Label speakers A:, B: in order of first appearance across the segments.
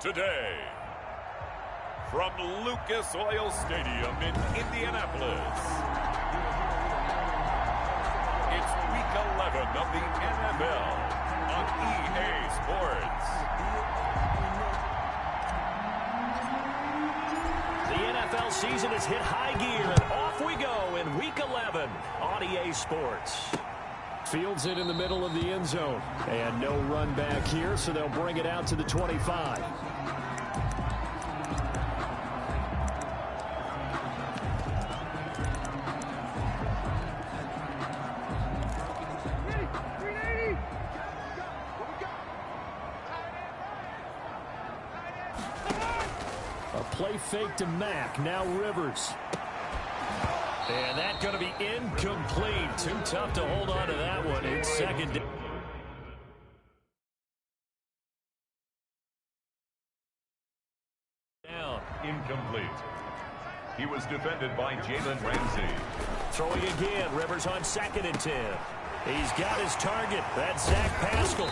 A: Today, from Lucas Oil Stadium in Indianapolis, it's Week 11 of the NFL on EA Sports.
B: The NFL season has hit high gear, and off we go in Week 11 on EA Sports.
C: Fields it in the middle of the end zone. And no run back here, so they'll bring it out to the 25. A play fake to Mack. Now Rivers. And that's going to be incomplete. Too tough to hold on to that one. It's second down.
A: Incomplete. He was defended by Jalen Ramsey.
B: Throwing again. Rivers on 2nd and 10. He's got his target. That's Zach Pascal.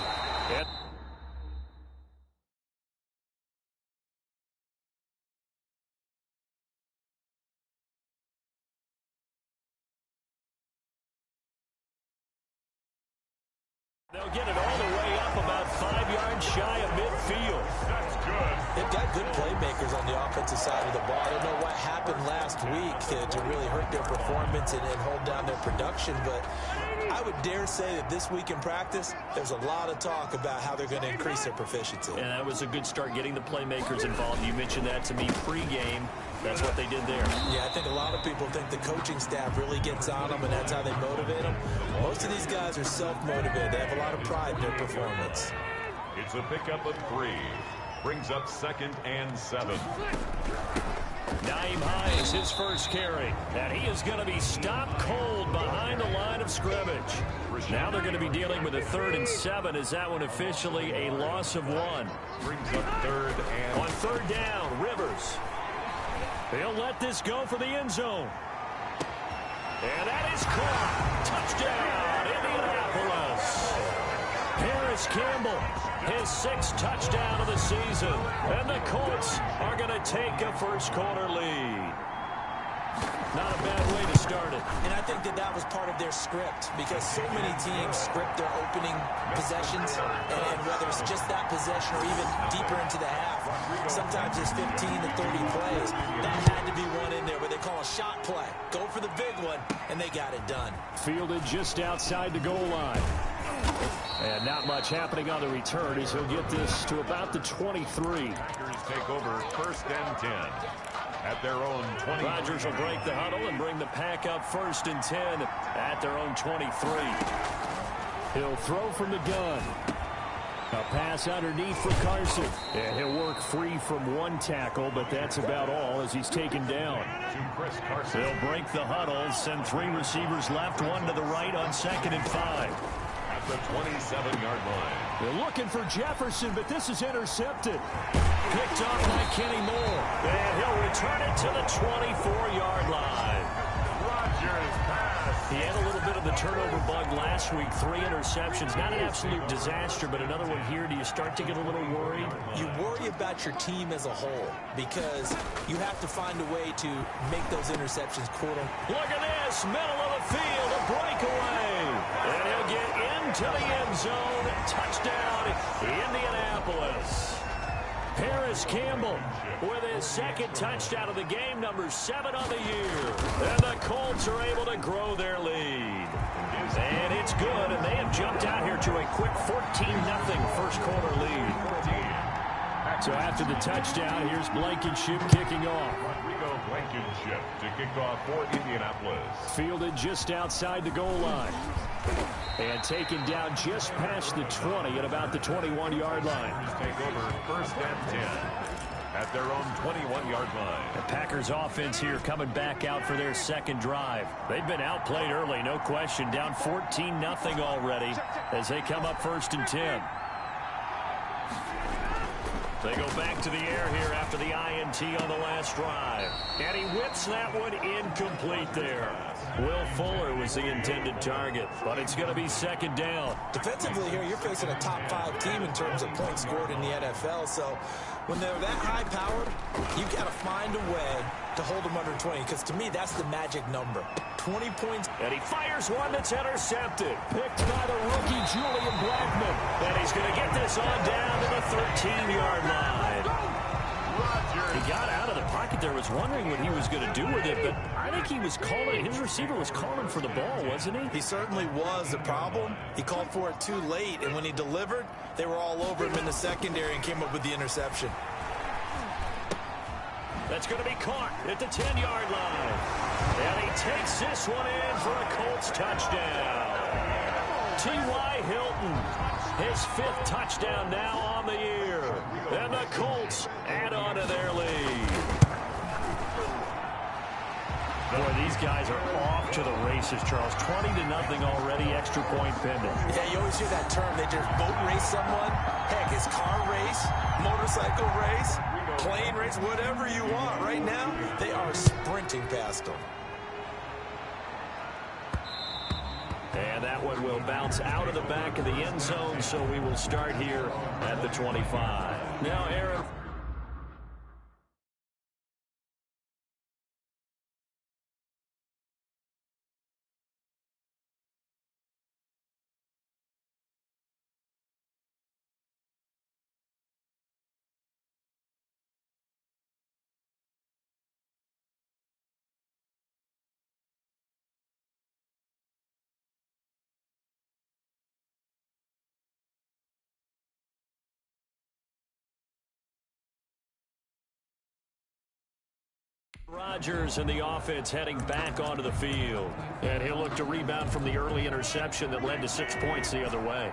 B: And they'll get it all the way up about 5 yards shy of midfield.
A: That's good.
D: They've got good playmakers on the offensive side of the ball. I don't know what happened last week to really hurt their performance and hold down their production, but I would dare say that this week in practice, there's a lot of talk about how they're going to increase their proficiency.
B: And that was a good start getting the playmakers involved. You mentioned that to me pregame. That's what they did there.
D: Yeah, I think a lot of people think the coaching staff really gets on them, and that's how they motivate them. Most of these guys are self-motivated. They have a lot of pride in their performance.
A: It's a pickup of 3. Brings up 2nd and 7.
B: Naeem Hines, his first carry. And he is going to be stopped cold behind the line of scrimmage. Now they're going to be dealing with a 3rd and 7. Is that one officially a loss of 1?
A: Brings up 3rd and...
B: On 3rd down, Rivers. He'll let this go for the end zone. And that is caught. Touchdown, Indianapolis. Harris Campbell, his 6th touchdown of the season. And the Colts are going to take a first-quarter lead. Not a bad way to start it.
D: And I think that was part of their script, because so many teams script their opening possessions, and whether it's just that possession or even deeper into the half, sometimes it's 15 to 30 plays. That had to be one in there where they call a shot play. Go for the big one, and they got it done.
C: Fielded just outside the goal line. And not much happening on the return as he'll get this to about the 23.
A: Packers take over 1st and 10. At their own 20.
B: Rodgers will break the huddle and bring the pack up 1st and 10 at their own 23.
C: He'll throw from the gun. A pass underneath for Carson. And he'll work free from 1 tackle, but that's about all as he's taken down.
B: They'll break the huddle, send 3 receivers left, 1 to the right on 2nd and 5.
A: At the 27-yard line.
C: They're looking for Jefferson, but this is intercepted.
B: Picked off by Kenny Moore. And he'll return it to the 24-yard line.
A: Rodgers pass.
B: He had a little bit of the turnover bug last week. 3 interceptions. Not an absolute disaster, but another one here. Do you start to get a little worried?
D: You worry about your team as a whole, because you have to find a way to make those interceptions,
B: Look at this. Middle of the field. A breakaway. And he'll get into the end zone. Touchdown, Indianapolis. Harris Campbell with his 2nd touchdown of the game, number 7 on the year. And the Colts are able to grow their lead. And it's good, and they have jumped out here to a quick 14-0 first-quarter lead.
C: So after the touchdown, here's Blankenship kicking off.
A: Rodrigo Blankenship to kick off for Indianapolis.
C: Fielded just outside the goal line. And taken down just past the 20 at about the 21-yard line.
A: Take over 1st and 10 at their own 21-yard line.
B: The Packers offense here coming back out for their 2nd drive. They've been outplayed early, no question. Down 14-0 already as they come up 1st and 10. They go back to the air here after the INT on the last drive. And he whips that one incomplete there. Will Fuller was the intended target, but it's going to be 2nd down.
D: Defensively here, you're facing a top 5 team in terms of points scored in the NFL, so When they're that high-powered, you've got to find a way to hold them under 20, because to me, that's the magic number. 20 points.
B: And he fires one that's intercepted. Picked by the rookie, Julian Blackmon. And he's going to get this on down to the 13-yard line. He got out of the pocket there, was wondering what he was going to do with it, but I think he was calling, his receiver was calling for the ball, wasn't he?
D: He certainly was. The problem, he called for it too late, and when he delivered, they were all over him in the secondary and came up with the interception.
B: That's going to be caught at the 10-yard line. And he takes this one in for a Colts touchdown. T.Y. Hilton, his 5th touchdown now on the year. And the Colts add on to their lead. Boy, these guys are off to the races, Charles. 20-0 already, extra point pending.
D: Yeah, you always hear that term. They just boat race someone. Heck, it's car race, motorcycle race, plane race, whatever you want. Right now, they are sprinting past them.
B: And that one will bounce out of the back of the end zone, so we will start here at the 25. Now, Aaron. Rodgers and the offense heading back onto the field. And he'll look to rebound from the early interception that led to 6 points the other way.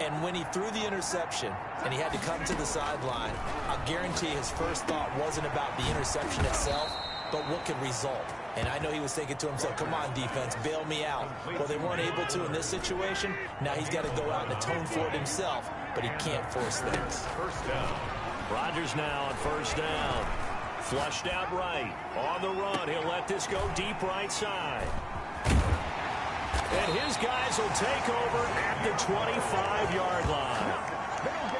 D: And when he threw the interception and he had to come to the sideline, I'll guarantee his first thought wasn't about the interception itself, but what could result. And I know he was thinking to himself, come on, defense, bail me out. Well, they weren't able to in this situation. Now he's got to go out and atone for it himself, but he can't force things.
A: First down.
B: Rodgers now on first down. Flushed out right. On the run. He'll let this go deep right side. And his guys will take over at the 25-yard line.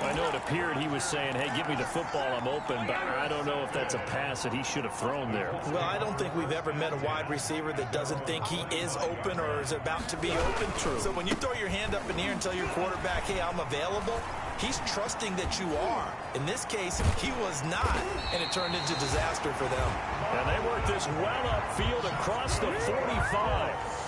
B: I know it appeared he was saying, hey, give me the football, I'm open, but I don't know if that's a pass that he should have thrown there.
D: Well, I don't think we've ever met a wide receiver that doesn't think he is open or is about to be open. True. So when you throw your hand up in the air and tell your quarterback, hey, I'm available, he's trusting that you are. In this case, he was not, and it turned into disaster for them.
B: And they work this well upfield across the 45.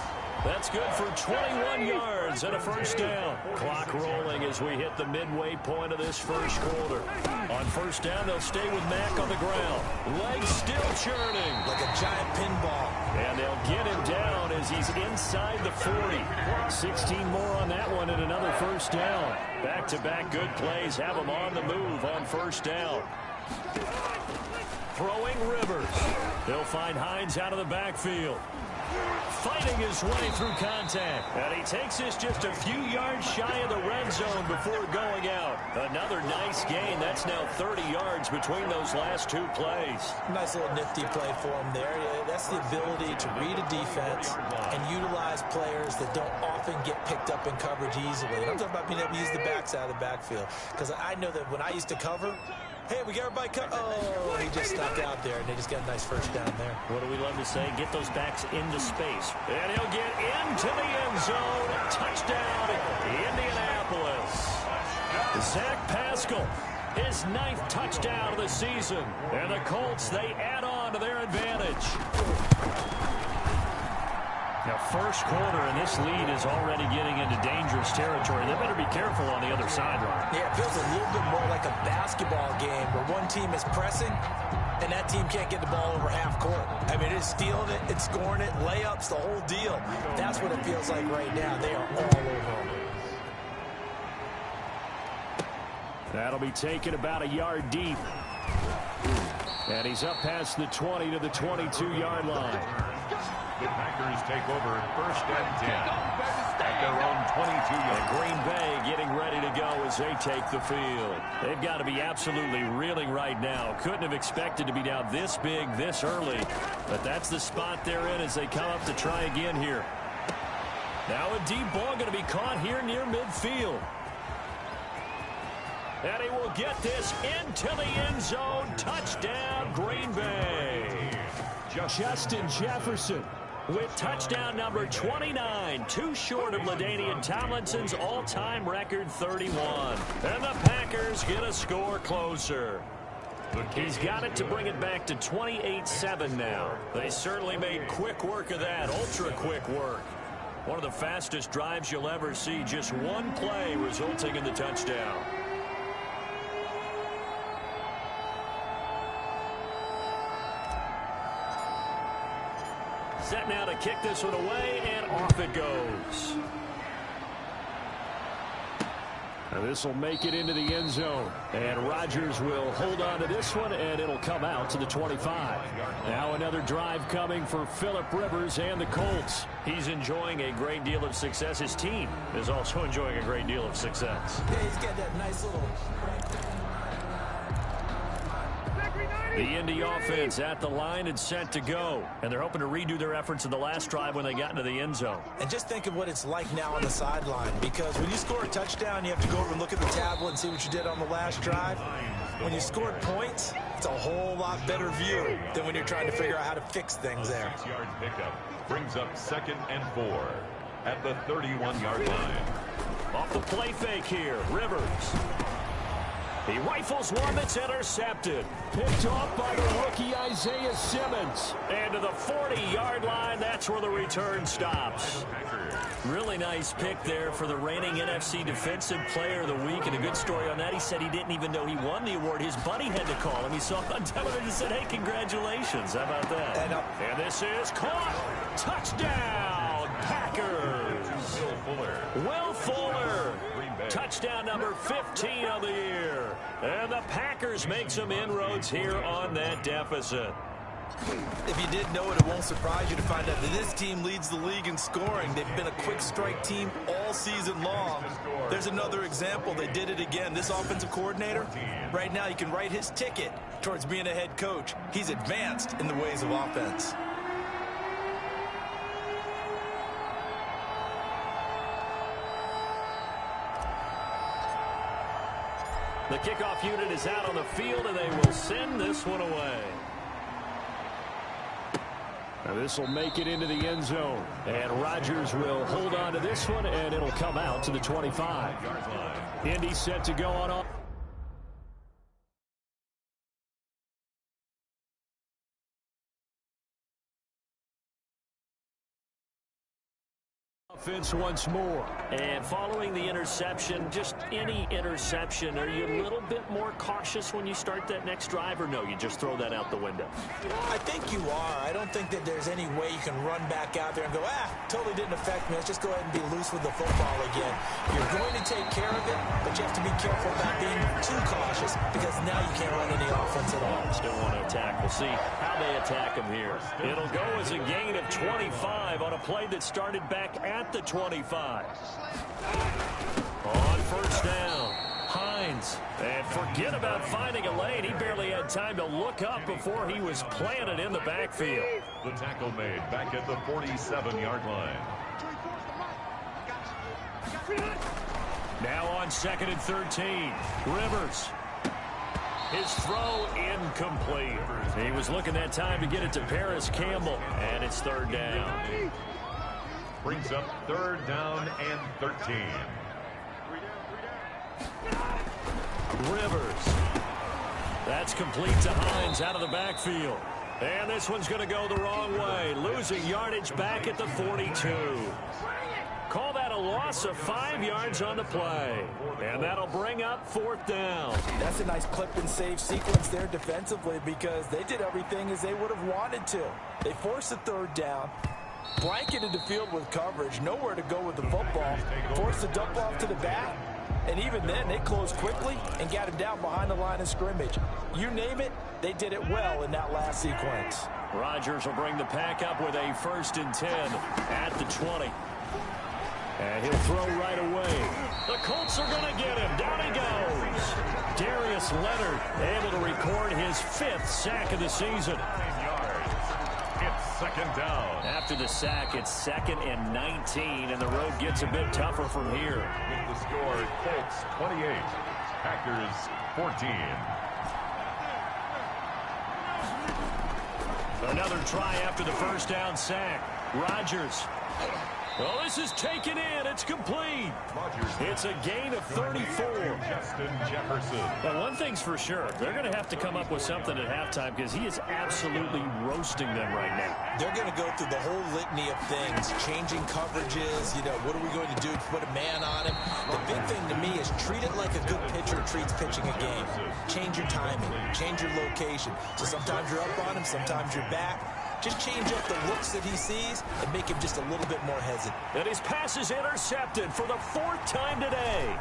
B: That's good for 21 yards and a first down. Clock rolling as we hit the midway point of this first quarter. On first down, they'll stay with Mack on the ground. Legs still churning.
D: Like a giant pinball.
B: And they'll get him down as he's inside the 40. 16 more on that one and another first down. Back-to-back good plays have him on the move on first down. Throwing Rivers. They'll find Hines out of the backfield. Fighting his way through contact. And he takes this just a few yards shy of the red zone before going out. Another nice gain. That's now 30 yards between those last two plays.
D: Nice little nifty play for him there. That's the ability to read a defense and utilize players that don't often get picked up in coverage easily. And I'm talking about being able to use the backside of the backfield. Because I know that when I used to cover, hey, we got everybody covered. Oh, he just stuck out there, and they just got a nice first down there.
B: What do we love to say? Get those backs into space. And he'll get into the end zone. Touchdown, Indianapolis. Zach Pascal, his 9th touchdown of the season. And the Colts, they add on to their advantage. Now, first quarter, and this lead is already getting into dangerous territory. They better be careful on the other sideline.
D: Yeah, it feels a little bit more like a basketball game where one team is pressing and that team can't get the ball over half court. I mean, it's stealing it, it's scoring it, layups, the whole deal. That's what it feels like right now. They are all over them.
B: That'll be taken about a yard deep. And he's up past the 20 to the 22-yard line.
A: The Packers take over first and 10 at their own 22-yard.
B: And Green Bay getting ready to go as they take the field. They've got to be absolutely reeling right now. Couldn't have expected to be down this big this early. But that's the spot they're in as they come up to try again here. Now a deep ball going to be caught here near midfield. And he will get this into the end zone. Touchdown, Green Bay.
C: Justin Jefferson
B: With touchdown number 29, too short of LaDainian Tomlinson's all-time record 31. And the Packers get a score closer. He's got it to bring it back to 28-7 now. They certainly made quick work of that, ultra-quick work. One of the fastest drives you'll ever see, just one play resulting in the touchdown. Set now to kick this one away, and off it goes.
C: And this will make it into the end zone. And Rodgers will hold on to this one, and it'll come out to the 25. Now another drive coming for Phillip Rivers and the Colts.
B: He's enjoying a great deal of success. His team is also enjoying a great deal of success.
D: Yeah, he's got that nice little...
B: The Indy offense at the line and set to go. And they're hoping to redo their efforts in the last drive when they got into the end zone.
D: And just think of what it's like now on the sideline, because when you score a touchdown, you have to go over and look at the tablet and see what you did on the last drive. When you scored points, it's a whole lot better view than when you're trying to figure out how to fix things there.
A: 6-yard pickup brings up 2nd and 4 at the 31-yard line.
B: Off the play fake here, Rivers. He rifles one that's intercepted.
C: Picked off by the rookie Isaiah Simmons.
B: And to the 40-yard line, that's where the return stops. Really nice pick there for the reigning NFC Defensive Player of the Week. And a good story on that, he said he didn't even know he won the award. His buddy had to call him. He saw him on television and said, hey, congratulations. How about that?
D: And
B: this is caught. Touchdown, Packers. Will Fuller. Touchdown number 15 of the year. And the Packers make some inroads here on that deficit.
D: If you did know it, it won't surprise you to find out that this team leads the league in scoring. They've been a quick strike team all season long. There's another example. They did it again. This offensive coordinator, right now, you can write his ticket towards being a head coach. He's advanced in the ways of offense.
B: The kickoff unit is out on the field, and they will send this one away.
C: Now this will make it into the end zone. And Rodgers will hold on to this one, and it'll come out to the 25. Indy set to go on off. Offense once more.
B: And following the interception, just any interception, are you a little bit more cautious when you start that next drive, or no, you just throw that out the window?
D: I think you are. I don't think that there's any way you can run back out there and go, totally didn't affect me. Let's just go ahead and be loose with the football again. You're going to take care of it, but you have to be careful about being too cautious, because now you can't run any offense at all.
B: Still want to attack. We'll see how they attack him here. It'll go as a gain of 25 on a play that started back at the 25. On first down, Hines. And forget about finding a lane. He barely had time to look up before he was planted in the backfield.
A: The tackle made back at the 47-yard line.
B: Now on 2nd and 13, Rivers. His throw incomplete. He was looking that time to get it to Paris Campbell, and it's 3rd down.
A: Brings up 3rd down and 13.
B: Rivers. That's complete to Hines out of the backfield. And this one's going to go the wrong way. Losing yardage back at the 42. Call that a loss of 5 yards on the play. And that'll bring up 4th down.
D: That's a nice clip and save sequence there defensively, because they did everything as they would have wanted to. They forced the 3rd down, blanketed the field with coverage, nowhere to go with the football, forced the dump off to the back, and even then they closed quickly and got him down behind the line of scrimmage. You name it, they did it well in that last sequence.
B: Rodgers will bring the pack up with a 1st and 10 at the 20.
C: And he'll throw right away.
B: The Colts are going to get him. Down he goes. Darius Leonard able to record his 5th sack of the season.
A: 9 yards. It's 2nd down.
B: After the sack, it's 2nd and 19, and the road gets a bit tougher from here.
A: With the score, Colts 28, Packers 14.
B: Another try after the first down sack. Rodgers. Well, this is taken in. It's complete. It's a gain of 34.
A: Justin Jefferson.
C: But one thing's for sure. They're going to have to come up with something at halftime because he is absolutely roasting them right now.
D: They're going to go through the whole litany of things, changing coverages, what are we going to do to put a man on him? The big thing to me is treat it like a good pitcher treats pitching a game. Change your timing, change your location. So sometimes you're up on him, sometimes you're back. Just change up the looks that he sees and make him just a little bit more hesitant.
B: And his pass is intercepted for the 4th time today.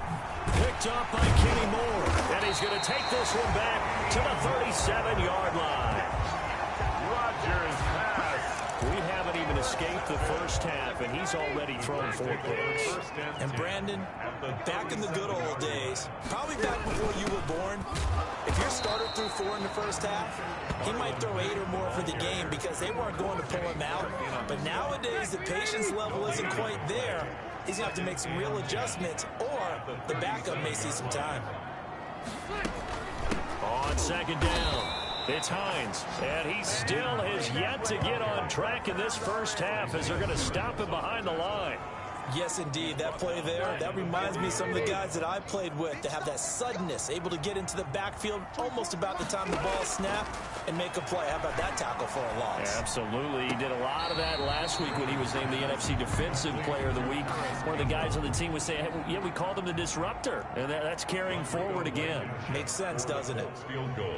B: Picked up by Kenny Moore. And he's going to take this one back to the 37-yard line.
A: Rodgers pass.
B: We haven't even escaped the first half, and he's already thrown 4 picks.
D: And Brandon, back in the good old days, probably back before you were born, if your starter threw 4 in the first half, he might throw 8 or more for the game because they weren't going to pull him out. But nowadays, the patience level isn't quite there. He's going to have to make some real adjustments, or the backup may see some time.
B: On second down, it's Hines, and he still has yet to get on track in this first half as they're going to stop him behind the line.
D: Yes, indeed. That play there, that reminds me of some of the guys that I played with to have that suddenness, able to get into the backfield almost about the time the ball snapped and make a play. How about that tackle for a loss?
C: Absolutely. He did a lot of that last week when he was named the NFC Defensive Player of the Week. One of the guys on the team was saying, hey, yeah, we called him the disruptor, and that's carrying forward again.
D: Makes sense, doesn't it?
A: Field goal.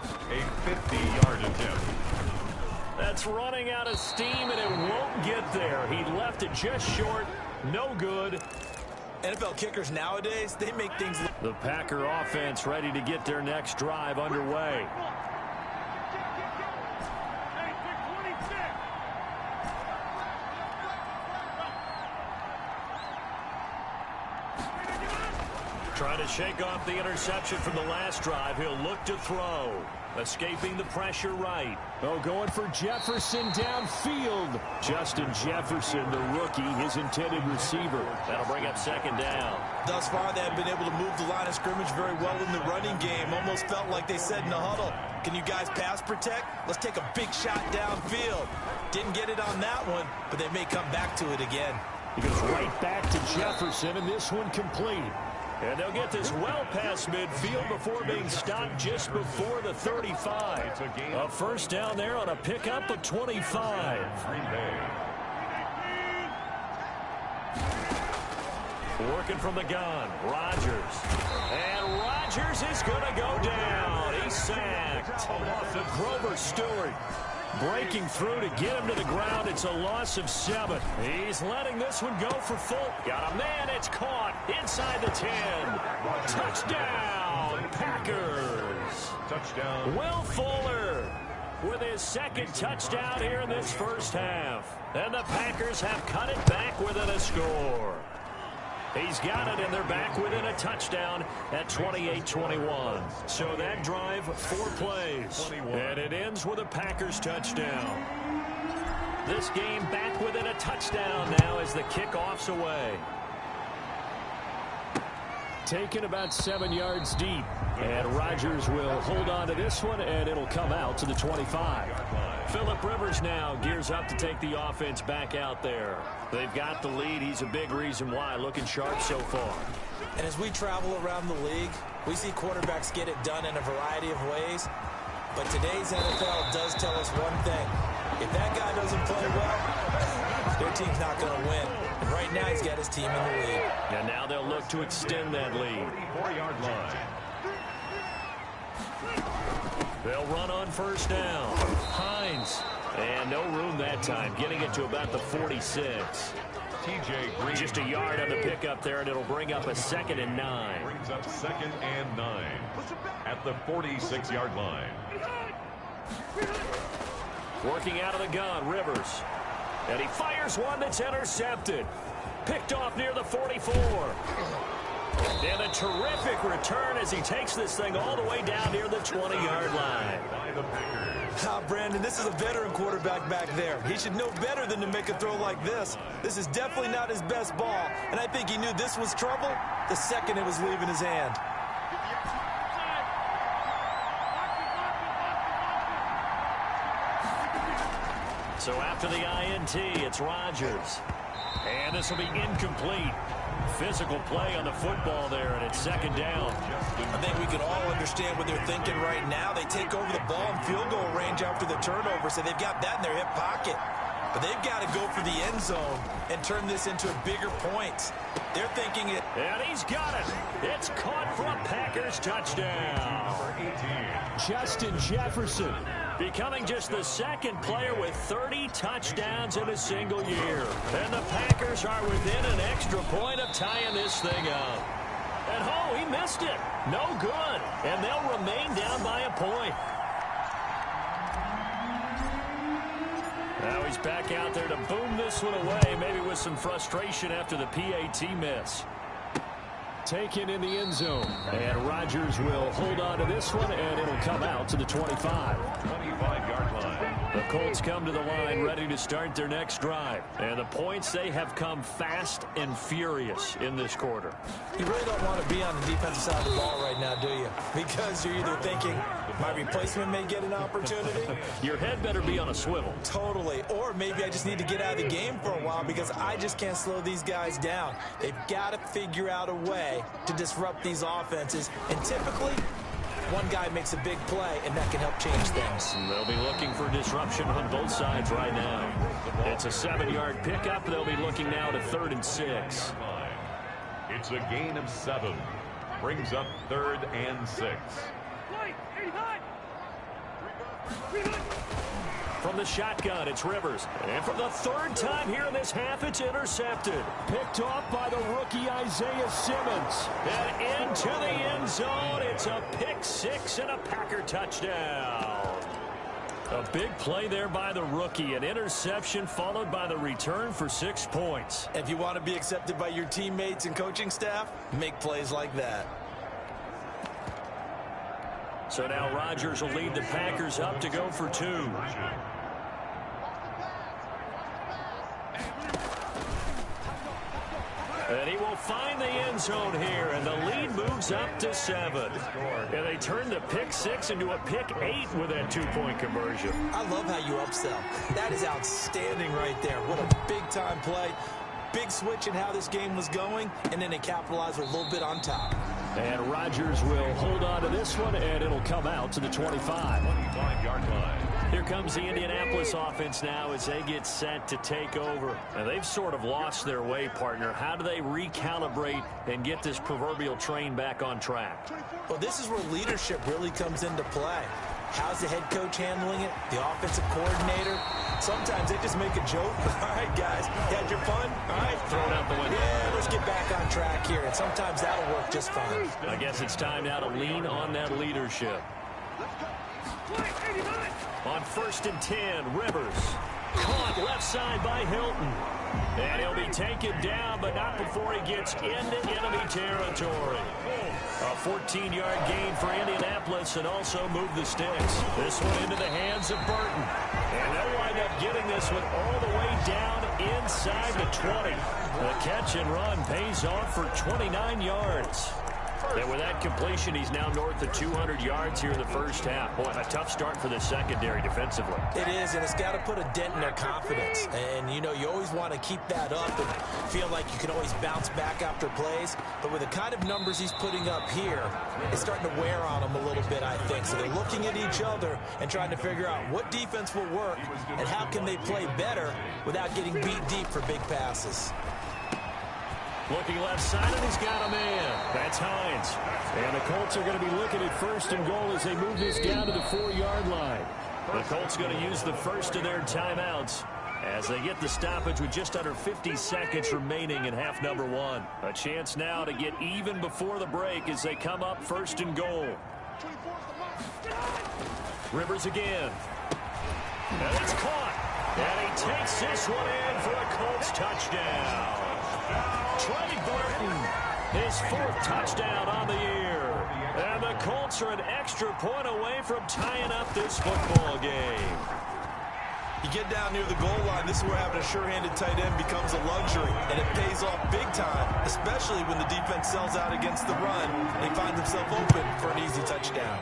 A: A 50-yard attempt.
B: That's running out of steam, and it won't get there. He left it just short. No good.
D: NFL kickers nowadays, they make things look.
B: The Packer offense ready to get their next drive underway. Trying to shake off the interception from the last drive. He'll look to throw. Escaping the pressure right.
C: Oh, going for Jefferson downfield. Justin Jefferson, the rookie, his intended receiver.
B: That'll bring up second down.
D: Thus far, they have been able to move the line of scrimmage very well in the running game. Almost felt like they said in the huddle, can you guys pass protect? Let's take a big shot downfield. Didn't get it on that one, but they may come back to it again.
C: He goes right back to Jefferson, and this one complete.
B: And they'll get this well past midfield before being stopped just before the 35. A first down there on a pickup of 25. Working from the gun, Rodgers. And Rodgers is going to go down. He's sacked. Grover Stewart breaking through to get him to the ground. It's a loss of 7. He's letting this one go for full. Got a man. It's caught inside the 10. Touchdown, Packers.
A: Touchdown.
B: Will Fuller with his second touchdown here in this first half. And the Packers have cut it back within a score. He's got it, and they're back within a touchdown at 28-21. So that drive, 4 plays. And it ends with a Packers touchdown. This game back within a touchdown now as the kickoff's away.
C: Taken about 7 yards deep. And Rodgers will hold on to this one, and it'll come out to the 25.
B: Phillip Rivers now gears up to take the offense back out there. They've got the lead. He's a big reason why. Looking sharp so far.
D: And as we travel around the league, we see quarterbacks get it done in a variety of ways. But today's NFL does tell us one thing. If that guy doesn't play well, their team's not going to win. And right now he's got his team in the lead.
B: And now they'll look to extend that lead.
A: 44-yard line.
B: They'll run on first down. Hines. And no room that time. Getting it to about the 46.
A: TJ Green.
B: Just a yard on the pickup there, and it'll bring up a 2nd and 9.
A: Brings up 2nd and 9 at the 46-yard line.
B: Working out of the gun, Rivers. And he fires one that's intercepted. Picked off near the 44. And a terrific return as he takes this thing all the way down near the 20-yard line.
A: By the Packers.
D: Brandon, this is a veteran quarterback back there. He should know better than to make a throw like this. This is definitely not his best ball, and I think he knew this was trouble the second it was leaving his hand.
B: So after the INT, it's Rodgers. And this will be incomplete. Physical play on the football there, and it's second down.
D: I think we can all understand what they're thinking right now. They take over the ball in field goal range after the turnover, so they've got that in their hip pocket. But they've got to go for the end zone and turn this into a bigger point. They're thinking it.
B: And he's got it. It's caught for a Packers touchdown.
C: Justin Jefferson
B: Becoming just the second player with 30 touchdowns in a single year. And the Packers are within an extra point of tying this thing up. And oh, he missed it. No good. And they'll remain down by a point. Now he's back out there to boom this one away, maybe with some frustration after the PAT miss.
C: Taken in the end zone. And Rodgers will hold on to this one, and it'll come out to the 25.
A: 25-yard line.
B: The Colts come to the line ready to start their next drive. And the points, they have come fast and furious in this quarter.
D: You really don't want to be on the defensive side of the ball right now, do you? Because you're either thinking, my replacement may get an opportunity.
B: Your head better be on a swivel.
D: Totally. Or maybe I just need to get out of the game for a while because I just can't slow these guys down. They've got to figure out a way to disrupt these offenses. And typically, one guy makes a big play, and that can help change things.
B: They'll be looking for disruption on both sides right now. It's a 7-yard pickup. They'll be looking now to 3rd and 6.
A: It's a gain of 7. Brings up 3rd and 6.
B: From the shotgun, it's Rivers. And for the 3rd time here in this half, it's intercepted.
C: Picked off by the rookie Isaiah Simmons.
B: And into the end zone, it's a pick 6 and a Packer touchdown. A big play there by the rookie. An interception followed by the return for 6 points.
D: If you want to be accepted by your teammates and coaching staff, make plays like that.
B: So now Rodgers will lead the Packers up to go for 2. And he will find the end zone here, and the lead moves up to 7. And they turn the pick 6 into a pick 8 with that 2-point conversion.
D: I love how you upsell. That is outstanding right there. What a big-time play. Big switch in how this game was going, and then they capitalize with a little bit on top.
C: And Rodgers will hold on to this one, and it'll come out to the 25.
A: 25-yard line.
B: Here comes the Indianapolis offense now as they get set to take over. And they've sort of lost their way, partner. How do they recalibrate and get this proverbial train back on track?
D: Well, this is where leadership really comes into play. How's the head coach handling it? The offensive coordinator? Sometimes they just make a joke. All right, guys, you had your fun? All right.
B: Throw it out the window.
D: Yeah, let's get back on track here. And sometimes that'll work just fine.
B: I guess it's time now to lean on that leadership. On 1st and 10, Rivers. Caught left side by Hilton. And he'll be taken down, but not before he gets into enemy territory. A 14-yard gain for Indianapolis and also move the sticks. This one into the hands of Burton. And they'll wind up getting this one all the way down inside the 20. The catch and run pays off for 29 yards. And with that completion, he's now north of 200 yards here in the first half. Boy, a tough start for the secondary defensively.
D: It is, and it's got to put a dent in their confidence. And, you know, you always want to keep that up and feel like you can always bounce back after plays. But with the kind of numbers he's putting up here, it's starting to wear on them a little bit, I think. So they're looking at each other and trying to figure out what defense will work and how can they play better without getting beat deep for big passes.
B: Looking left side, and he's got a man. That's Hines.
C: And the Colts are going to be looking at 1st and goal as they move this down to the 4-yard line.
B: The Colts going to use the first of their timeouts as they get the stoppage with just under 50 seconds remaining in half number 1. A chance now to get even before the break as they come up 1st and goal. Rivers again. And it's caught. And he takes this one in for a Colts touchdown. Trey Burton, his 4th touchdown on the year. And the Colts are an extra point away from tying up this football game.
D: You get down near the goal line, this is where having a sure-handed tight end becomes a luxury, and it pays off big time, especially when the defense sells out against the run and he finds himself open for an easy touchdown.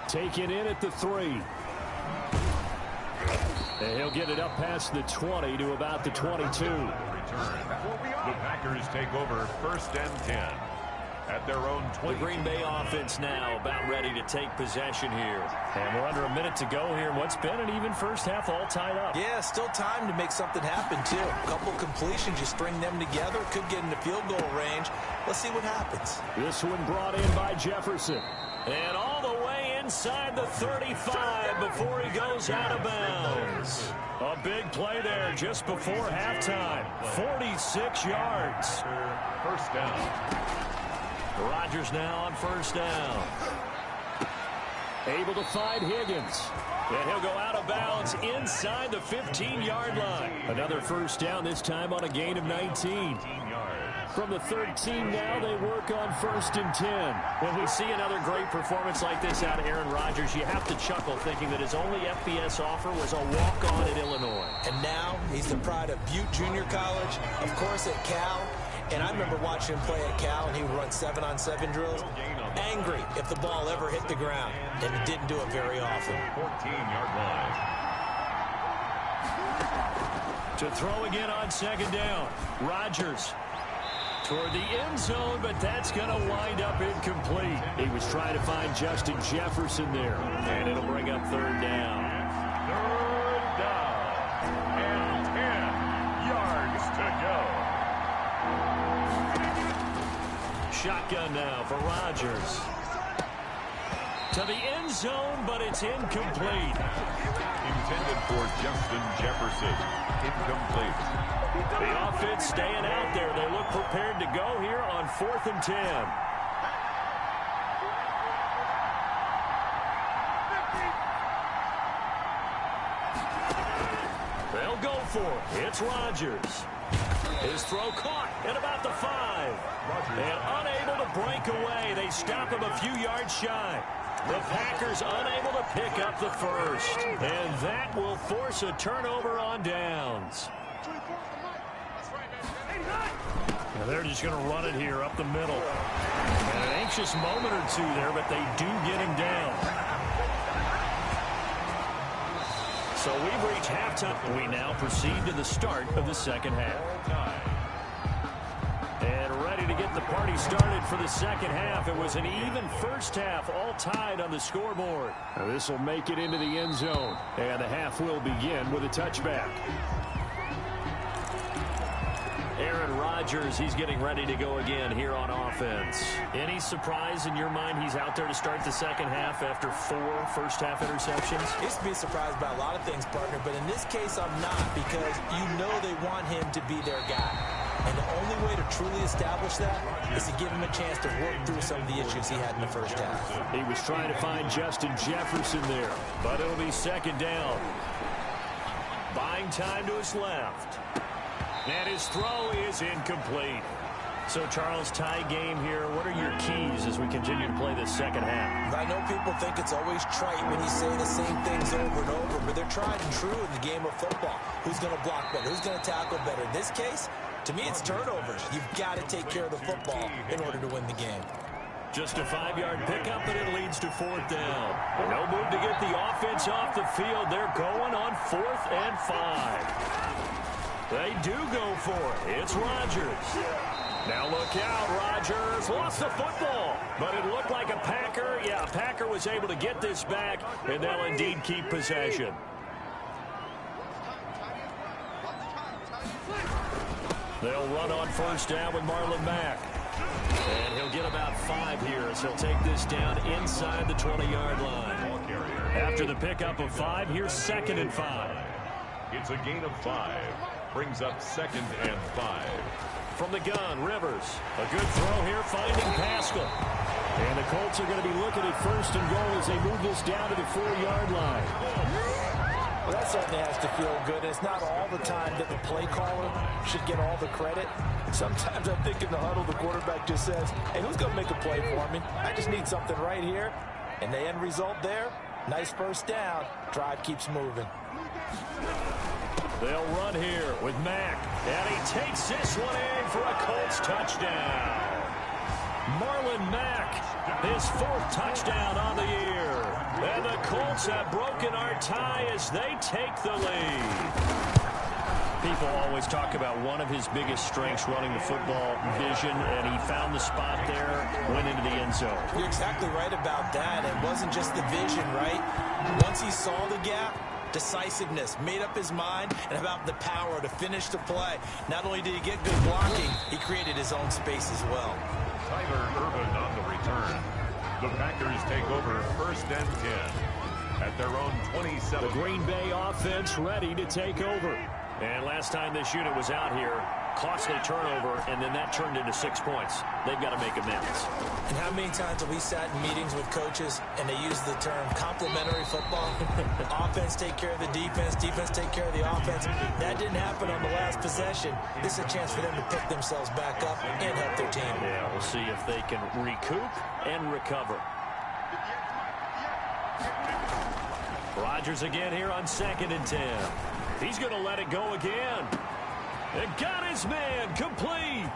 C: Taken in at the 3. And he'll get it up past the 20 to about the 22.
A: The Packers take over 1st and 10 at their own 20.
B: The Green Bay offense now about ready to take possession here.
C: And we're under a minute to go here. What's been an even first half, all tied up.
D: Yeah, still time to make something happen, too. A couple completions, you string them together, could get into field goal range. Let's see what happens.
C: This one brought in by Jefferson.
B: And all the way inside the 35 before he goes out of bounds.
C: A big play there just before halftime. 46 yards.
A: 1st down.
B: Rodgers now on 1st down.
C: Able to find Higgins.
B: And he'll go out of bounds inside the 15-yard line.
C: Another 1st down, this time on a gain of 19. From the 13 now, they work on 1st and 10.
B: When we see another great performance like this out of Aaron Rodgers, you have to chuckle thinking that his only FBS offer was a walk-on at Illinois.
D: And now he's the pride of Butte Junior College, of course at Cal. And I remember watching him play at Cal, and he would run 7-on-7 drills. Angry if the ball ever hit the ground, and he didn't do it very often.
A: 14-yard line.
C: To throw again on 2nd down. Rodgers toward the end zone, but that's going to wind up incomplete. He was trying to find Justin Jefferson there.
B: And it'll bring up 3rd down.
A: 3rd down. And 10 yards to go.
B: Shotgun now for Rodgers.
C: To the end zone, but it's incomplete.
A: Intended for Justin Jefferson. Incomplete.
B: The offense staying out there. They look prepared to go here on 4th and 10. They'll go for it. It's Rodgers. His throw caught at about the 5. And unable to break away. They stop him a few yards shy. The Packers unable to pick up the 1st. And that will force a turnover on downs.
C: Now they're just going to run it here up the middle. And an anxious moment or two there, but they do get him down.
B: So we've reached halftime.
C: We now proceed to the start of the 2nd half. And ready to get the party started for the 2nd half. It was an even first half, all tied on the scoreboard. Now this will make it into the end zone. And the half will begin with a touchback.
B: Aaron Rodgers, he's getting ready to go again here on offense.
C: Any surprise in your mind he's out there to start the 2nd half after 4 first-half interceptions?
D: Used to be surprised by a lot of things, partner, but in this case I'm not, because you know they want him to be their guy. And the only way to truly establish that is to give him a chance to work through some of the issues he had in the first half.
C: He was trying to find Justin Jefferson there, but it'll be 2nd down. Buying time to his left. And his throw is incomplete. So, Charles, tie game here. What are your keys as we continue to play this 2nd half?
D: I know people think it's always trite when you say the same things over and over, but they're tried and true in the game of football. Who's going to block better? Who's going to tackle better? In this case, to me, it's turnovers. You've got to take care of the football in order to win the game.
B: Just a 5-yard pickup, and it leads to 4th down. No move to get the offense off the field. They're going on 4th and 5. They do go for it. It's Rodgers. Now look out, Rodgers lost the football, but it looked like a Packer. Yeah, a Packer was able to get this back, and they'll indeed keep possession. They'll run on 1st down with Marlon Mack. And he'll get about 5 here as he'll take this down inside the 20-yard line. After the pickup of 5, here's 2nd and 5.
A: It's a gain of 5. Brings up 2nd and 5.
B: From the gun, Rivers. A good throw here, finding Pascal.
C: And the Colts are going to be looking at 1st and goal as they move this down to the 4-yard line.
D: Well, that certainly has to feel good. It's not all the time that the play caller should get all the credit. Sometimes I think in the huddle, the quarterback just says, hey, who's going to make a play for me? I just need something right here. And the end result there, nice 1st down. Drive keeps moving.
B: They'll run here with Mack. And he takes this one in for a Colts touchdown. Marlon Mack, his 4th touchdown on the year. And the Colts have broken our tie as they take the lead. People always talk about one of his biggest strengths running the football, vision, and he found the spot there, went into the end zone.
D: You're exactly right about that. It wasn't just the vision, right? Once he saw the gap, decisiveness, made up his mind, and about the power to finish the play. Not only did he get good blocking, he created his own space as well.
A: Tyler Ervin on the return. The Packers take over 1st and 10 at their own 27.
B: The Green Bay offense ready to take over. And last time this unit was out here, costly turnover, and then that turned into 6 points. They've got to make amends.
D: And how many times have we sat in meetings with coaches and they use the term complementary football? Offense take care of the defense, defense take care of the offense. That didn't happen on the last possession. This is a chance for them to pick themselves back up and help their team.
B: Yeah, we'll see if they can recoup and recover. Rodgers again here on 2nd and 10. He's going to let it go again. And got his man complete.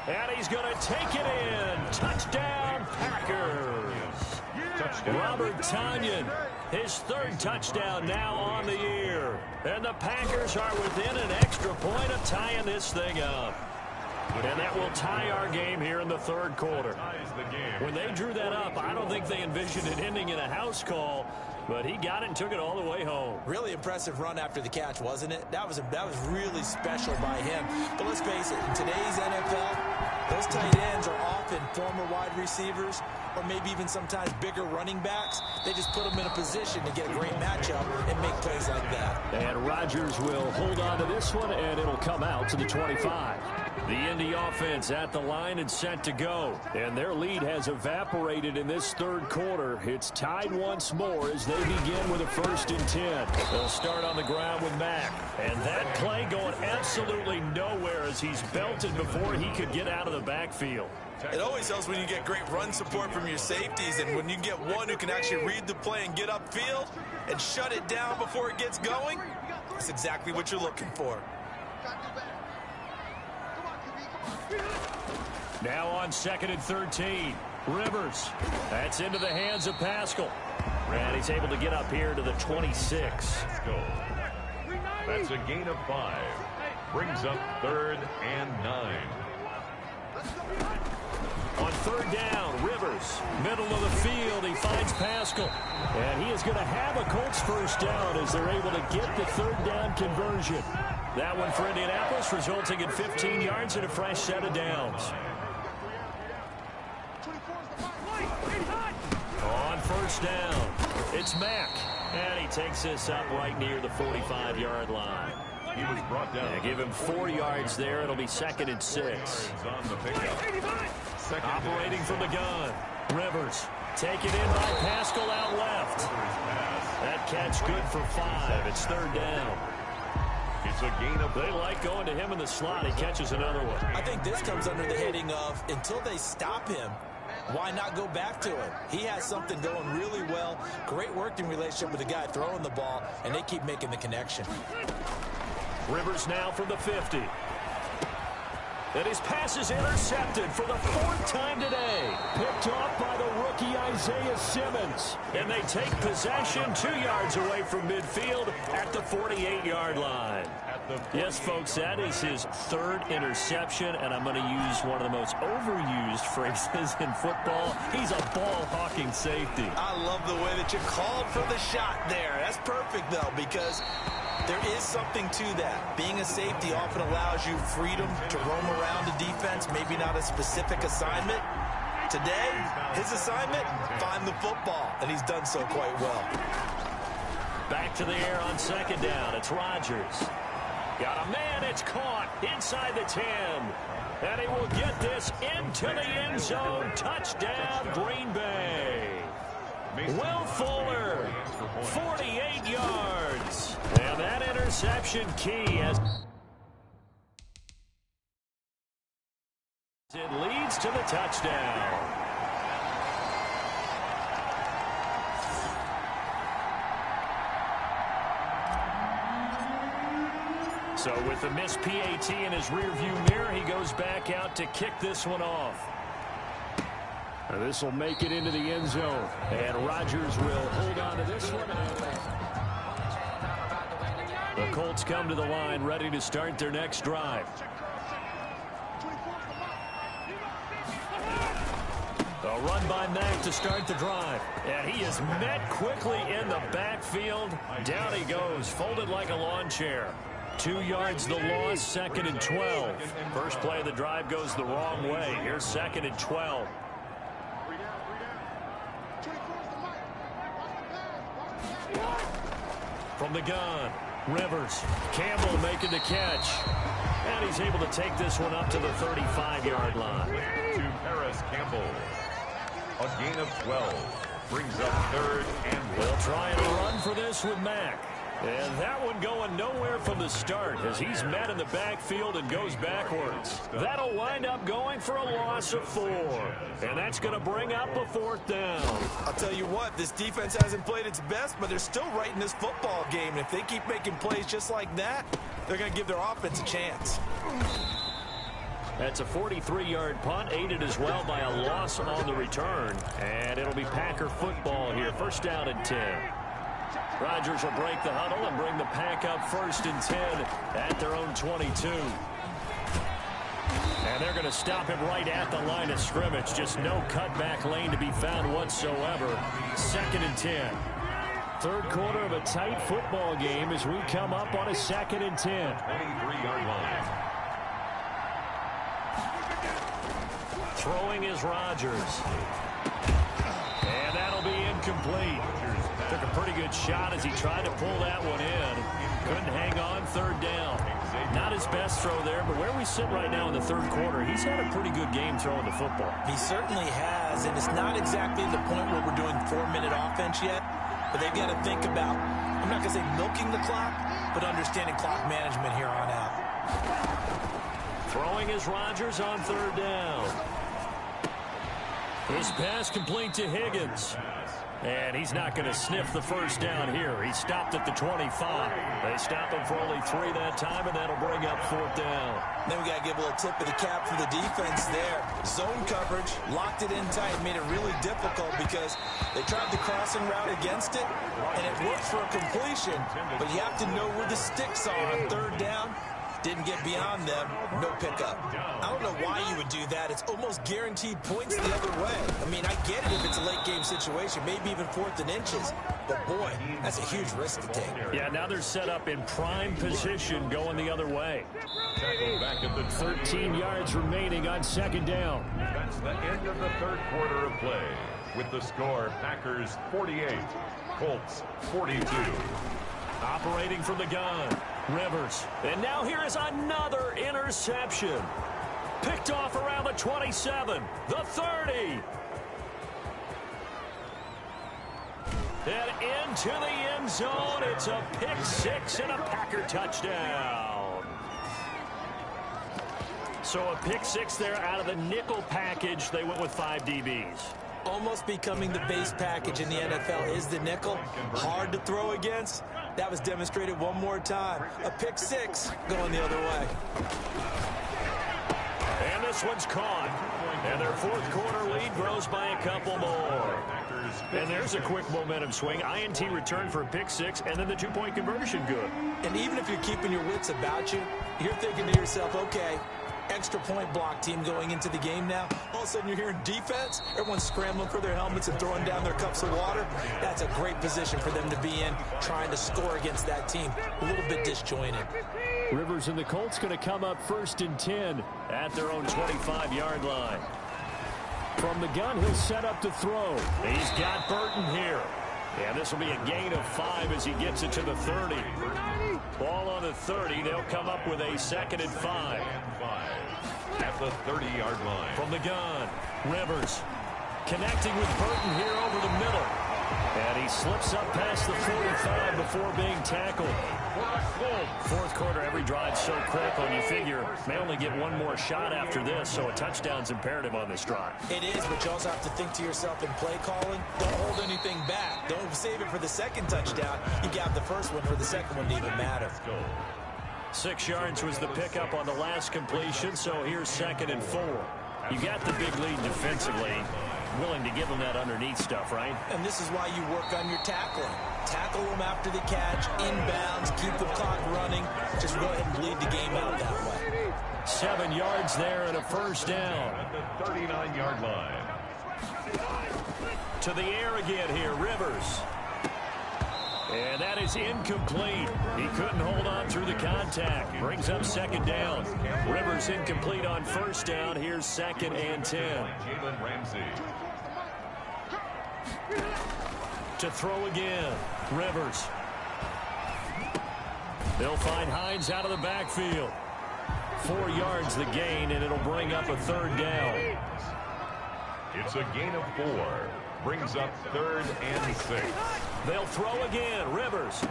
B: And he's going to take it in. Touchdown, Packers. Touchdown. Robert Tonyan, his 3rd touchdown now on the year. And the Packers are within an extra point of tying this thing up. And that will tie our game here in the 3rd quarter. When they drew that up, I don't think they envisioned it ending in a house call, but he got it and took it all the way home.
D: Really impressive run after the catch, wasn't it? That was really special by him. But let's face it, in today's NFL, those tight ends are often former wide receivers or maybe even sometimes bigger running backs. They just put them in a position to get a great matchup and make plays like that.
B: And Rodgers will hold on to this one, and it'll come out to the 25. The Indy offense at the line and set to go. And their lead has evaporated in this 3rd quarter. It's tied once more as they begin with a 1st and 10. They'll start on the ground with Mack. And that play going absolutely nowhere as he's belted before he could get out of the backfield.
D: It always helps when you get great run support from your safeties, and when you get one who can actually read the play and get upfield and shut it down before it gets going, that's exactly what you're looking for.
B: Now on 2nd and 13, Rivers. That's into the hands of Pascal. And he's able to get up here to the 26.
A: Let's go. That's a gain of 5. Brings up 3rd and 9.
B: On 3rd down, Rivers, middle of the field, he finds Pascal. And he is going to have a Colts 1st down as they're able to get the 3rd down conversion. That one for Indianapolis, resulting in 15 yards and a fresh set of downs. On 1st down, it's Mack. And he takes this up right near the 45-yard line.
A: He was brought down.
B: Yeah, give him 4 yards there. It'll be 2nd and 6.
A: On the pickup.
B: Operating from the gun. Rivers taken in by Pascal out left. That catch good for 5. It's 3rd down.
A: It's a gain of.
B: They like going to him in the slot. He catches another one.
D: I think this comes under the heading of until they stop him, why not go back to it? He has something going really well. Great working relationship with the guy throwing the ball, and they keep making the connection.
B: Rivers now from the 50. And his pass is intercepted for the 4th time today. Picked off by the rookie Isaiah Simmons. And they take possession 2 yards away from midfield at the 48-yard line. Yes, folks, that is his 3rd interception, and I'm going to use one of the most overused phrases in football. He's a ball-hawking safety.
D: I love the way that you called for the shot there. That's perfect, though, because there is something to that. Being a safety often allows you freedom to roam around a defense, maybe not a specific assignment. Today, his assignment, find the football, and he's done so quite well.
B: Back to the air on 2nd down. It's Rodgers. Got a man, it's caught inside the 10. And he will get this into the end zone. Touchdown, Green Bay. Will Fuller, 48 yards. And that interception key as it leads to the touchdown. So with the missed PAT in his rearview mirror, he goes back out to kick this one off. This will make it into the end zone. And Rodgers will hold on to this one. The Colts come to the line ready to start their next drive. A run by Mack to start the drive. And he is met quickly in the backfield. Down he goes, folded like a lawn chair. 2 yards the loss, 2nd and 12. First play of the drive goes the wrong way. Here's 2nd and 12. From the gun, Rivers. Campbell making the catch. And he's able to take this one up to the 35-yard line.
A: To Paris Campbell. A gain of 12. Brings up 3rd and
B: They'll try and run for this with Mack. And that one going nowhere from the start as he's met in the backfield and goes backwards. That'll wind up going for a loss of 4. And that's going to bring up a 4th down.
D: I'll tell you what, this defense hasn't played its best, but they're still right in this football game. And if they keep making plays just like that, they're going to give their offense a chance.
B: That's a 43-yard punt, aided as well by a loss on the return. And it'll be Packer football here. 1st down and 10. Rodgers will break the huddle and bring the Pack up 1st and 10 at their own 22. And they're going to stop him right at the line of scrimmage. Just no cutback lane to be found whatsoever. 2nd and 10. 3rd quarter of a tight football game as we come up on a 2nd and 10.
A: 23-yard line.
B: Throwing is Rodgers. And that'll be incomplete. Took a pretty good shot as he tried to pull that one in. Couldn't hang on, 3rd down. Not his best throw there, but where we sit right now in the 3rd quarter, he's had a pretty good game throwing the football.
D: He certainly has, and it's not exactly the point where we're doing 4-minute offense yet, but they've got to think about, I'm not going to say milking the clock, but understanding clock management here on out.
B: Throwing is Rodgers on 3rd down. This pass complete to Higgins. And he's not going to sniff the 1st down here. He stopped at the 25. They stop him for only 3 that time, and that'll bring up 4th down.
D: Then we got to give a little tip of the cap for the defense there. Zone coverage, locked it in tight, made it really difficult because they tried the crossing route against it, and it worked for a completion, but you have to know where the sticks are on 3rd down. Didn't get beyond them, no pickup. I don't know why you would do that. It's almost guaranteed points the other way. I mean, I get it if it's a late game situation, maybe even 4th and inches. But boy, that's a huge risk to take.
B: Yeah, now they're set up in prime position going the other way.
A: Back at the
B: 13 yards remaining on 2nd down.
A: That's the end of the 3rd quarter of play. With the score, Packers 48, Colts 42.
B: Operating from the gun, Rivers. And now here is another interception. Picked off around the 27, the 30. And into the end zone. It's a pick 6 and a Packer touchdown. So a pick 6 there out of the nickel package. They went with 5 DBs.
D: Almost becoming the base package in the NFL is the nickel. Hard to throw against. That was demonstrated one more time. A pick 6 going the other way.
B: And this one's caught. And their 4th quarter lead grows by a couple more. And there's a quick momentum swing. INT return for a pick 6, and then the 2-point conversion good.
D: And even if you're keeping your wits about you, you're thinking to yourself, okay, extra point block team going into the game now. All of a sudden you're hearing defense. Everyone's scrambling for their helmets and throwing down their cups of water. That's a great position for them to be in, trying to score against that team. A little bit disjointed.
B: Rivers and the Colts going to come up 1st and 10 at their own 25-yard line. From the gun, he'll set up to throw. He's got Burton here. And this will be a gain of 5 as he gets it to the 30. Ball on the 30. They'll come up with a 2nd and 5.
A: At the 30-yard line.
B: From the gun, Rivers connecting with Burton here over the middle. And he slips up past the 45 before being tackled. 4th quarter, every drive so critical, and you figure may only get one more shot after this, so a touchdown's imperative on this drive.
D: It is, but you also have to think to yourself in play calling, don't hold anything back. Don't save it for the 2nd touchdown. You got the 1st one for the 2nd one to even matter.
B: 6 yards was the pickup on the last completion, so here's 2nd and 4. You got the big lead defensively. Willing to give them that underneath stuff, right?
D: And this is why you work on your tackling. Tackle them after the catch, inbounds, keep the clock running. Just go ahead and bleed the game out that way.
B: 7 yards there and a first down.
A: At the 39-yard line.
B: To the air again here, Rivers. And that is incomplete. He couldn't hold on through the contact. Brings up 2nd down. Rivers incomplete on 1st down. Here's 2nd and 10.
A: Jalen Ramsey.
B: To throw again. Rivers. They'll find Hines out of the backfield. 4 yards the gain, and it'll bring up a 3rd down.
A: It's a gain of 4. Brings up 3rd and 6.
B: They'll throw again. Rivers.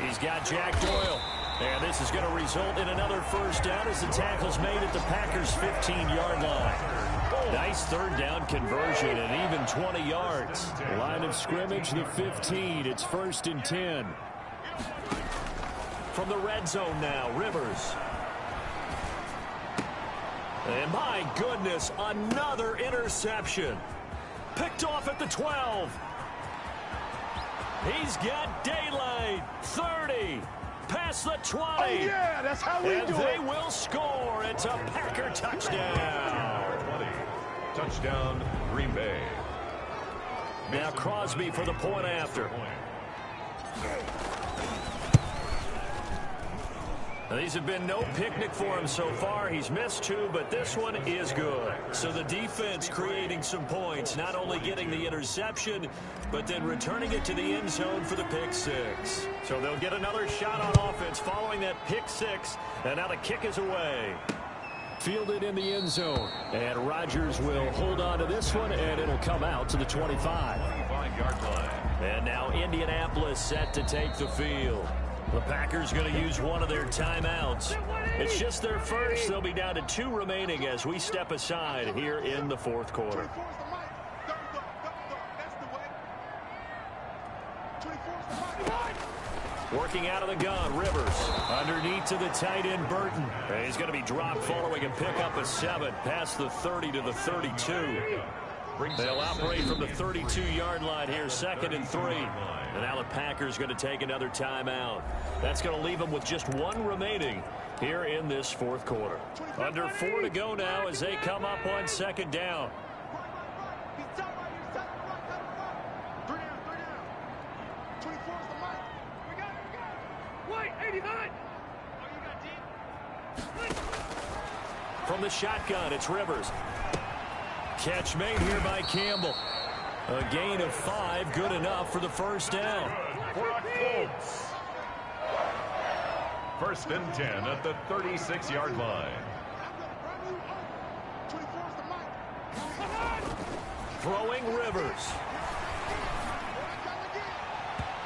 B: He's got Jack Doyle. And this is going to result in another first down as the tackle's made at the Packers' 15-yard line. Nice 3rd down conversion and even 20 yards. Line of scrimmage, the 15. It's 1st and 10. From the red zone now, Rivers. And my goodness, another interception. Picked off at the 12. He's got daylight. 30. Past the 20.
E: Oh, yeah, that's how we do it.
B: And they will score. It's a Packer touchdown.
A: 20. Touchdown, Green Bay.
B: Now Crosby for the point after. Now, these have been no picnic for him so far. He's missed 2, but this one is good. So the defense creating some points, not only getting the interception, but then returning it to the end zone for the pick 6. So they'll get another shot on offense following that pick 6, and now the kick is away. Fielded in the end zone, and Rodgers will hold on to this one, and it'll come out to the 25.
A: 25-yard line.
B: And now Indianapolis set to take the field. The Packers going to use one of their timeouts. It's just their first. They'll be down to 2 remaining as we step aside here in the 4th quarter. Working out of the gun, Rivers. Underneath to the tight end, Burton. And he's going to be dropped following a pickup of 7 past the 30 to the 32. They'll operate from the 32-yard line here, 2nd and 3. And now the Packers going to take another timeout. That's going to leave them with just 1 remaining here in this 4th quarter. Under 4 to go now as they come up on 2nd down. From the shotgun, it's Rivers. Catch made here by Campbell. A gain of 5, good enough for the first down.
A: Colts. 1st and 10 at the 36-yard line.
B: Throwing Rivers.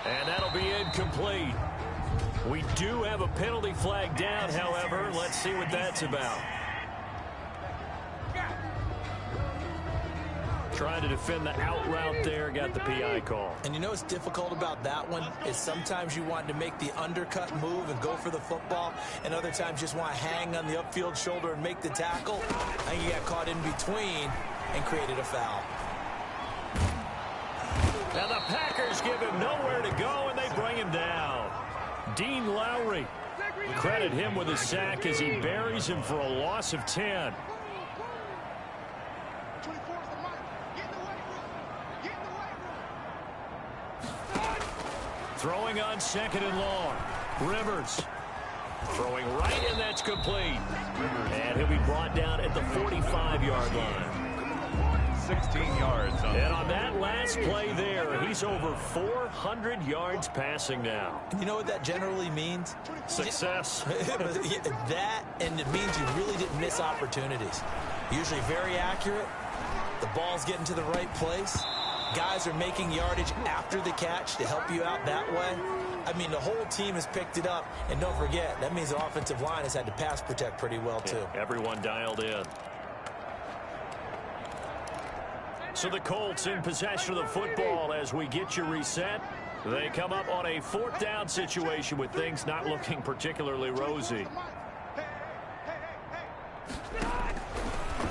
B: And that'll be incomplete. We do have a penalty flag down, however. Let's see what that's about. Trying to defend the out route there, got the PI call.
D: And you know what's difficult about that one is sometimes you want to make the undercut move and go for the football, and other times you just want to hang on the upfield shoulder and make the tackle. And you got caught in between and created a foul.
B: Now the Packers give him nowhere to go, and they bring him down. Dean Lowry, credit him with a sack as he buries him for a loss of 10. Throwing on 2nd and long. Rivers throwing right, and that's complete. And he'll be brought down at the 45-yard line.
A: 16 yards.
B: And on that last play there, he's over 400 yards passing now.
D: You know what that generally means?
B: Success.
D: That, and it means you really didn't miss opportunities. Usually very accurate. The ball's getting to the right place. Guys are making yardage after the catch to help you out that way. I mean, the whole team has picked it up. And don't forget, that means the offensive line has had to pass protect pretty well, too.
B: Yeah, everyone dialed in. So the Colts in possession of the football as we get you reset. They come up on a 4th down situation with things not looking particularly rosy.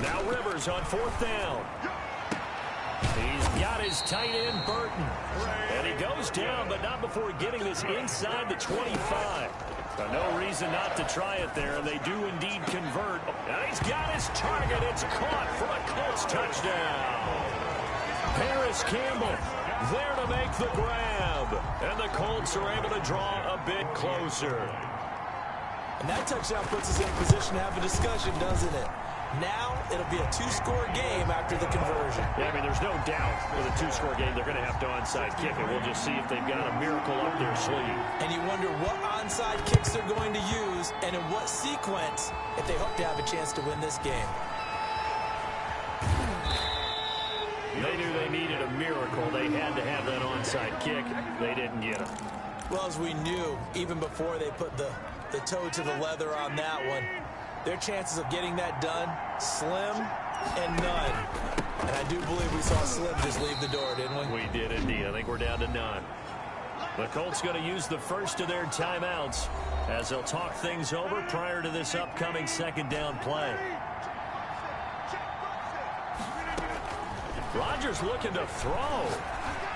B: Now Rivers on 4th down. He's got his tight end, Burton. And he goes down, but not before getting this inside the 25. No reason not to try it there, and they do indeed convert. And he's got his target. It's caught for a Colts touchdown. Paris Campbell there to make the grab. And the Colts are able to draw a bit closer.
D: And that touchdown puts us in a position to have a discussion, doesn't it? Now it'll be a 2-score game after the conversion.
B: Yeah, I mean, there's no doubt with a 2-score game they're going to have to onside kick it. We'll just see if they've got a miracle up their sleeve.
D: And you wonder what onside kicks they're going to use and in what sequence if they hope to have a chance to win this game.
B: They knew they needed a miracle. They had to have that onside kick. They didn't get it.
D: Well, as we knew, even before they put the toe to the leather on that one, their chances of getting that done, slim and none. And I do believe we saw Slim just leave the door, didn't we?
B: We did indeed. I think we're down to none. The Colts going to use the first of their timeouts as they'll talk things over prior to this upcoming 2nd down play. Rodgers looking to throw.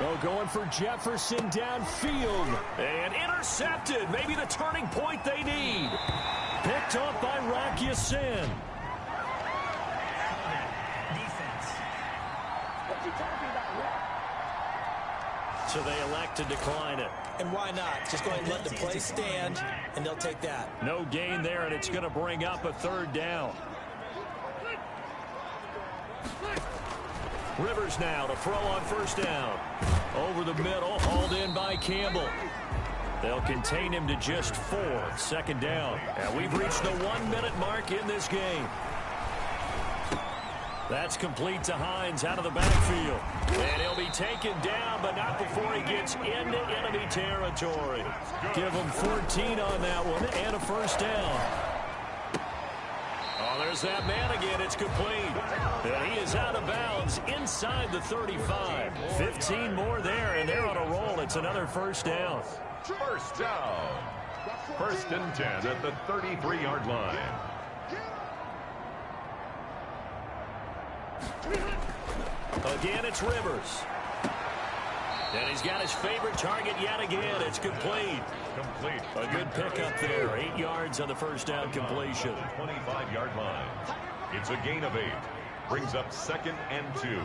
C: Oh, going for Jefferson downfield.
B: And intercepted. Maybe the turning point they need. Picked off by Rocky Sin. So they elect to decline it.
D: And why not? Just go ahead and let the play stand, and they'll take that.
B: No gain there, and it's going to bring up a 3rd down. Rivers now to throw on 1st down. Over the middle, hauled in by Campbell. They'll contain him to just 4. 2nd down. And we've reached the 1-minute mark in this game. That's complete to Hines out of the backfield. And he'll be taken down, but not before he gets into enemy territory. Give him 14 on that one and a 1st down. Oh, there's that man again. It's complete. And he is out of bounds inside the 35. 15 more there, and they're on a roll. It's another 1st down.
A: 1st down. 1st and 10 at the 33-yard line.
B: Again, it's Rivers. And he's got his favorite target yet again. It's complete.
A: Complete.
B: A good pickup there. 8 yards on the 1st down completion.
A: 25-yard line. It's a gain of 8. Brings up 2nd and 2.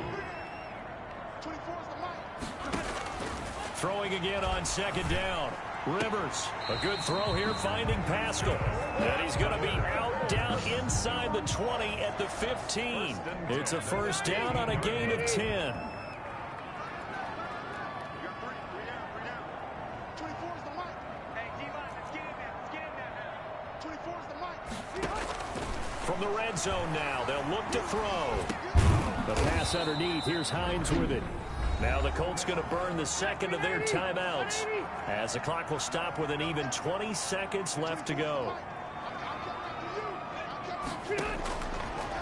B: Throwing again on 2nd down. Rivers, a good throw here, finding Pascal. And he's going to be out down inside the 20 at the 15. It's a 1st down on a gain of 10. From the red zone now, they'll look to throw.
C: The pass underneath. Here's Hines with it.
B: Now the Colts going to burn the 2nd of their timeouts as the clock will stop with an even 20 seconds left to go.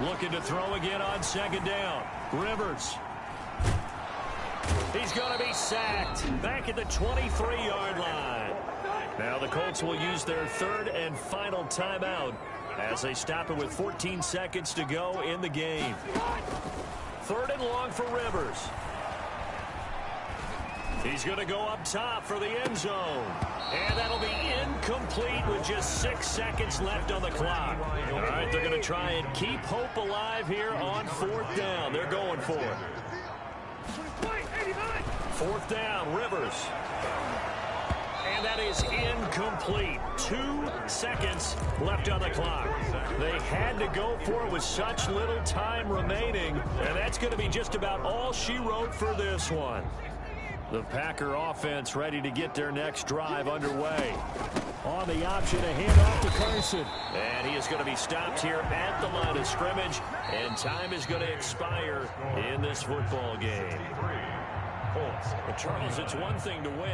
B: Looking to throw again on 2nd down. Rivers. He's going to be sacked back at the 23-yard line. Now the Colts will use their 3rd and final timeout as they stop it with 14 seconds to go in the game. 3rd and long for Rivers. He's going to go up top for the end zone. And that'll be incomplete with just 6 seconds left on the clock. All right, they're going to try and keep hope alive here on 4th down. They're going for it. 4th down, Rivers. And that is incomplete. 2 seconds left on the clock. They had to go for it with such little time remaining. And that's going to be just about all she wrote for this one. The Packer offense ready to get their next drive underway.
C: On the option, a handoff to Carson.
B: And he is going to be stopped here at the line of scrimmage. And time is going to expire in this football game. But Charles, it's one thing to win.